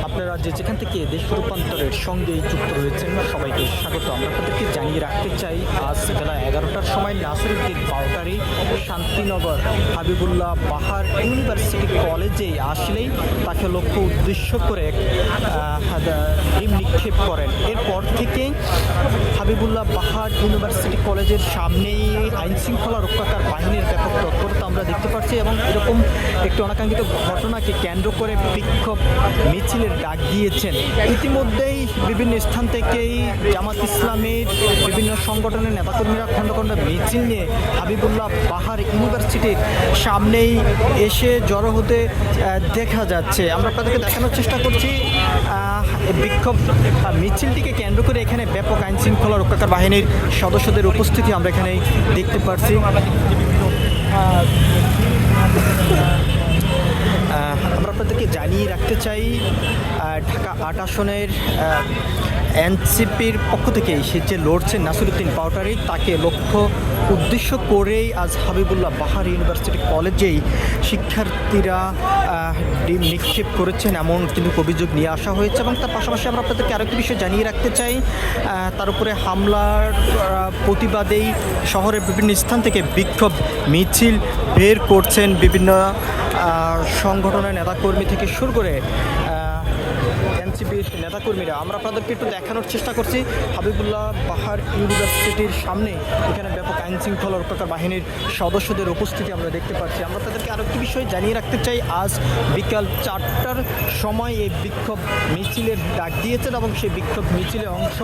আপনারা যেখান থেকে দেশ রূপান্তরের সঙ্গে যুক্ত রয়েছেন সবাইকে স্বাগত। আমরা আপনাদেরকে জানিয়ে রাখতে চাই আজ বেলা 11টার সময় নাসিরউদ্দিন পাউটারি শান্তিনগর হাবিবুল্লাহ বাহার ইউনিভার্সিটি কলেজে আসলেই তাকে লক্ষ্য উদ্দেশ্য করে ডিম নিক্ষেপ করেন। এরপর থেকে হাবিবুল্লাহ বাহার ইউনিভার্সিটি কলেজের সামনেই আইনশৃঙ্খলা রক্ষাকার বাহিনীর ব্যাপক তৎপরতা আমরা দেখতে পাচ্ছি এবং এরকম একটি অনাকাঙ্ক্ষিত ঘটনাকে কেন্দ্র করে বিক্ষোভ মিছিলের ডাক দিয়েছেন। ইতিমধ্যেই বিভিন্ন স্থান থেকেই জামাত ইসলামের বিভিন্ন সংগঠনের নেতাকর্মীরা খণ্ড খণ্ড মিছিল নিয়ে হাবিবুল্লাহ বাহার ইউনিভার্সিটির সামনেই এসে জড়ো হতে দেখা যাচ্ছে। আমরা আপনাদেরকে দেখানোর চেষ্টা করছি বিক্ষোভ মিছিলটিকে কেন্দ্র করে এখানে ব্যাপক আইনশৃঙ্খলা রক্ষাকার বাহিনীর সদস্যদের উপস্থিতি আমরা এখানে দেখতে পাচ্ছি। আমরা আপনাদেরকে জানিয়ে রাখতে চাই ঢাকা ৮ আসনের এনসিপির পক্ষ থেকে সে যে লড়ছেন নাসিরউদ্দিন পাউটারি তাকে লক্ষ্য উদ্দেশ্য করেই আজ হাবিবুল্লাহ বাহার ইউনিভার্সিটি কলেজেই শিক্ষার্থীরা ডিম নিক্ষেপ করেছেন এমন কিন্তু অভিযোগ নিয়ে আসা হয়েছে। এবং তার পাশাপাশি আমরা আপনাদেরকে আরেকটি বিষয় জানিয়ে রাখতে চাই, তার উপরে হামলার প্রতিবাদেই শহরের বিভিন্ন স্থান থেকে বিক্ষোভ মিছিল বের করছেন বিভিন্ন সংগঠনের নেতাকর্মী থেকে শুরু করে এনসিপির নেতাকর্মীরা। আমরা আপনাদেরকে একটু দেখানোর চেষ্টা করছি হাবিবুল্লাহ বাহার ইউনিভার্সিটির সামনে এখানে ব্যাপক আইনশৃঙ্খলা রক্ষাকার বাহিনীর সদস্যদের উপস্থিতি আমরা দেখতে পাচ্ছি। আমরা তাদেরকে আরও একটি বিষয় জানিয়ে রাখতে চাই, আজ বিকাল 4টার সময় এই বিক্ষোভ মিছিলের ডাক দিয়েছেন এবং সেই বিক্ষোভ মিছিলে অংশ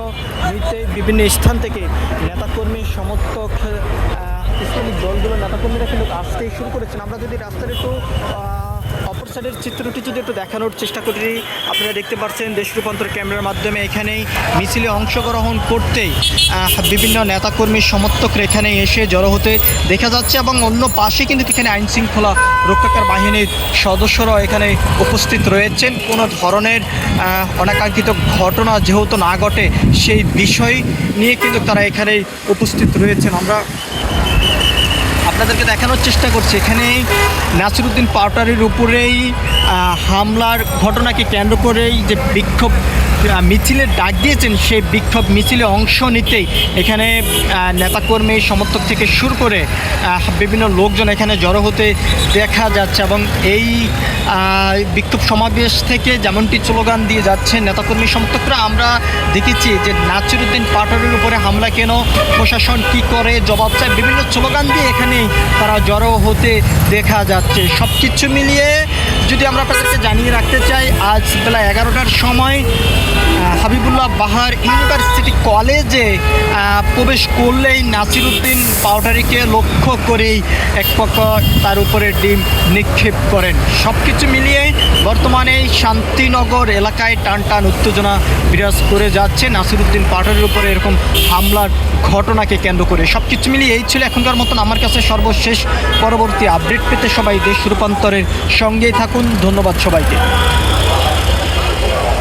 নিতে বিভিন্ন স্থান থেকে নেতাকর্মী সমর্থক ইসলামিক দলগুলোর নেতাকর্মীরা কিন্তু আসতেই শুরু করেছেন। আমরা যদি রাস্তার একটু অপর সাইডের চিত্রটি যদি একটু দেখানোর চেষ্টা করি, আপনারা দেখতে পাচ্ছেন দেশ রূপান্তর ক্যামেরার মাধ্যমে এখানেই মিছিলে অংশগ্রহণ করতেই বিভিন্ন নেতাকর্মী সমর্থকরা এখানে এসে জড়ো হতে দেখা যাচ্ছে এবং অন্য পাশে কিন্তু এখানে আইনশৃঙ্খলা রক্ষাকার বাহিনীর সদস্যরাও এখানে উপস্থিত রয়েছেন। কোনো ধরনের অনাকাঙ্ক্ষিত ঘটনা যেহেতু না ঘটে সেই বিষয় নিয়ে কিন্তু তারা এখানে উপস্থিত রয়েছেন। আমরা আপনাদেরকে দেখানোর চেষ্টা করছি এখানে নাসিরউদ্দিন পাউটারির উপরেই হামলার ঘটনাকে কেন্দ্র করেই যে বিক্ষোভ মিছিলের ডাক দিয়েছেন সেই বিক্ষোভ মিছিলে অংশ নিতেই এখানে নেতাকর্মী সমর্থক থেকে শুরু করে বিভিন্ন লোকজন এখানে জড়ো হতে দেখা যাচ্ছে এবং এই বিক্ষোভ সমাবেশ থেকে যেমনটি স্লোগান দিয়ে যাচ্ছে নেতাকর্মী সমর্থকরা, আমরা দেখেছি যে নাসিরউদ্দিন পাউটারির উপরে হামলা কেন, প্রশাসন কি করে, জবাব চায়, বিভিন্ন স্লোগান দিয়ে এখানে তারা জড়ো হতে দেখা যাচ্ছে। সব কিছু মিলিয়ে যদি আমরা আপনাদেরকে জানিয়ে রাখতে চাই, আজ বেলা 11টার সময় হাবিবুল্লাহ বাহার ইউনিভার্সিটি কলেজে প্রবেশ করলেই নাসিরউদ্দিন পাউটারিকে লক্ষ্য করেই এক পক্ষ তার উপরে ডিম নিক্ষেপ করেন। সব কিছু মিলিয়ে বর্তমানে শান্তিনগর এলাকায় টান টান উত্তেজনা বিরাজ করে যাচ্ছে নাসিরউদ্দিন পাউটারির উপরে এরকম হামলার ঘটনাকে কেন্দ্র করে। সব কিছু মিলিয়ে এই ছিল এখনকার মতন আমার কাছে সর্বশেষ। পরবর্তী আপডেট পেতে সবাই দেশ রূপান্তরের সঙ্গেই থাকুন। ধন্যবাদ সবাইকে।